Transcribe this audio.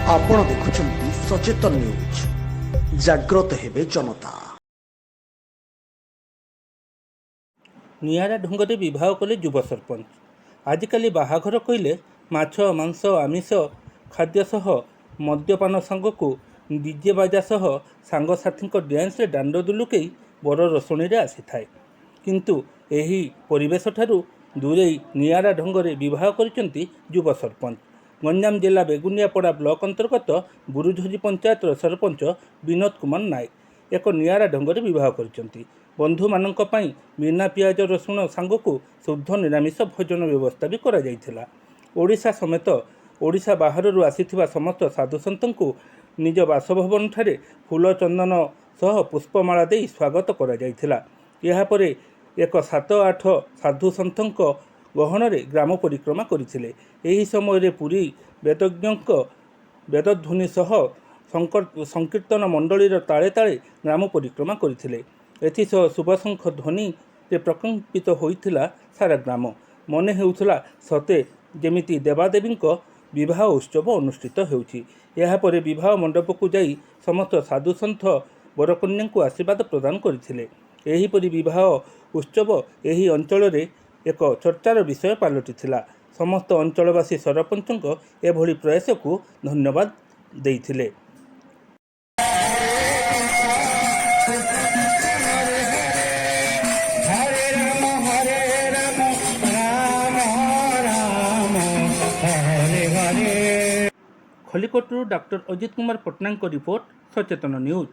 आपण देखुछंती सचेतन न्यूज, जागृत हेबे जनता। निआरा ढंगरे विवाह कले युव सरपंच। आजिकाली बाहाघर कहले माछ मांस आमिष खाद्य सह मद्यपान सांगकू डीजे बाजा सह सांगसाथी डांस दांड दुलुकई बर रसणी आसी थाए। किंतु एही परिवेश ठारू दूरे निआरा ढंगरे विवाह करिसेंती युव सरपंच। गंजाम जिला बेगुनियापड़ा ब्लॉक अंतर्गत बुरुझरी पंचायत सरपंच विनोद कुमार नायक एक निआरा ढंगरे विवाह करिसेंती। बंधु मानक पई बिना पियाज रसुण सांगकू शुद्ध निरामिष भोजन व्यवस्था भी करा जायथिला। ओडिशा समेत ओडिशा बाहररू आसीथिबा समस्त साधुसंतଙ୍କୁ निज बासभवन ठारे फूल चंदन सह पुष्पमाला देई स्वागत करा जायथिला। ଏହା ପରେ ଏକ 7-8 ସାଧୁସନ୍ଥଙ୍କ ଗହଣରେ ଗ୍ରାମ ପରିକ୍ରମା କରିଥିଲେ। ଏହି ସମୟରେ ପୁରୀ ବେଦଜ୍ଞଙ୍କ ବେଦଧ୍ୱନି ସହ ସଂକୀର୍ତ୍ତନ ମଣ୍ଡଳୀର ତାଳେ ତାଳେ ଗ୍ରାମ ପରିକ୍ରମା କରିଥିଲେ। ଏଥିସହ ଶୁଭଶଙ୍ଖ ଧ୍ୱନିରେ ପ୍ରକମ୍ପିତ ହୋଇଥିଲା ସାରା ଗ୍ରାମ। ମନେ ହେଉଥିଲା ସତେ ଯେମିତି ଦେବାଦେବୀଙ୍କ ବିବାହ ଉତ୍ସବ ଅନୁଷ୍ଠିତ ହେଉଛି। ଏହାପରେ ବିବାହ ମଣ୍ଡପକୁ ଯାଇ ସମସ୍ତ ସାଧୁସନ୍ଥ ବରକନ୍ୟାଙ୍କୁ ଆଶୀର୍ବାଦ ପ୍ରଦାନ କରିଥିଲେ। ଏହିପରି ବିବାହ ଉତ୍ସବ ଏହି ଅଞ୍ଚଳରେ ଏକ ଚର୍ଚ୍ଚାର ବିଷୟ ପାଲଟିଥିଲା। ସମସ୍ତ ଅଞ୍ଚଳବାସୀ ସରପଞ୍ଚଙ୍କ ଏଭଳି ପ୍ରୟାସକୁ ଧନ୍ୟବାଦ ଦେଇଥିଲେ। खलिकोटरू डॉक्टर अजित कुमार पट्टनायक रिपोर्ट, सचेतन न्यूज।